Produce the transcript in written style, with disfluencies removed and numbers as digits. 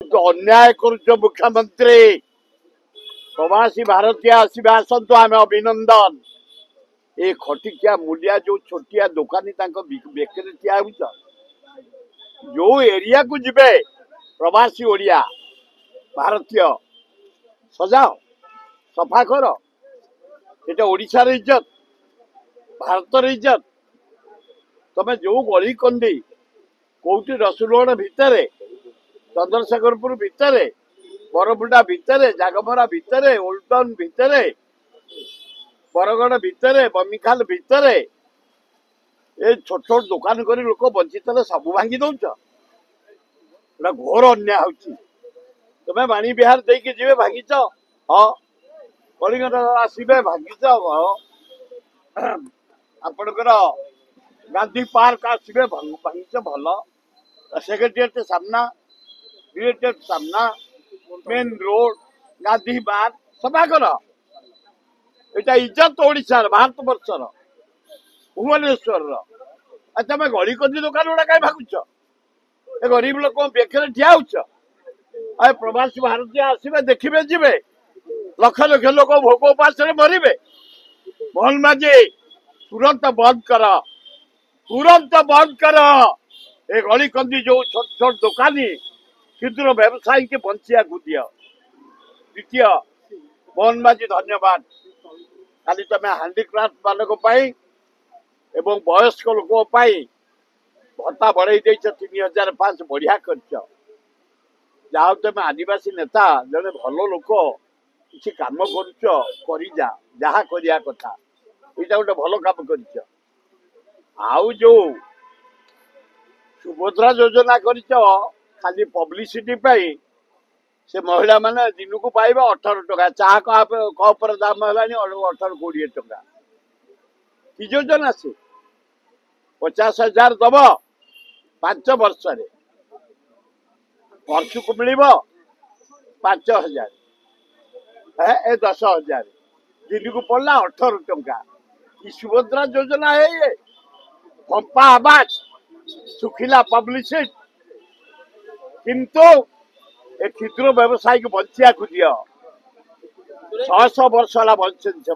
तो अन्याय करुच मुख्यमंत्री प्रवासी भारतीय आसवे आसतु आम अभिनंदन ए खटिकिया मूलिया जो छोटिया दुकानी बेकरे ठिया जो एरिया को जिबे प्रवासी ओडिया भारतीय सजाओ सफा कर एटा ओडिशार इज्जत भारतर इज्जत तमे जो गली कंदी कौटी रसुलगढ़ भितर चंद्रशेखरपुर भितर बरमुंडा भितर जागमरा भितर ओल्ड टाउन भितर बरगढ़ भितर बमिखाल भितर ए छोट छोट दुकान कर लोक वंचित सब भांगी दौच घोर अन्याय होची तुम्हें बाणी बिहार देके जीवे भांगीच हाँ कलिंग आसवे भांगीच आपणकर गांधी पार्क आसवे भांगीच भल सेक्रेटेरिएट सामना क्रिएटेड सामना मेन रोड गांधी बार सफा कर यहाँ इज्जत ओडिशार भारत वर्षर भुवनेश्वर तुम गली कंदी दुकान गुड़ा कहीं भागुच ए गरीब लोक बेकर ठिया हो प्रवासी भारतीय आसवे देखिए जीवे लक्ष लक्ष लोक भोग उपास मरबे मोहन माझी तुरंत बंद कर ए गली कंदी जो छोट छोट दुकानी क्षुद्र व्यवसायी के बंचिया को दिया द्वितीय मोहन माझी धन्यवाद खाली तुम हांडीक्राफ्ट मान एवं वयस्क लोक भत्ता बढ़ई 3005 बढ़िया कर तुम आदिवासी नेता जड़े भल लोक किसी काम कर जहा करिया कथा यहाँ गोटे भल काम कर आउ जो सुभद्रा योजना कर खाली पब्लिसिटी से महिला माने दिन को पाइबा 18 टका चाह कप दाम है 18-20 टका कि योजना से 50,000 दब 5 वर्ष वर्ष को मिल 5,000 ए 10,000 दिन को पड़ला 18 टका कि सुभद्रा योजना है ये पंपा आवाज सुखिला पब्लिसिटी किंतु ए क्षुद्र व्यवसायी को बंचिया को दियो 600 वर्ष बंचन से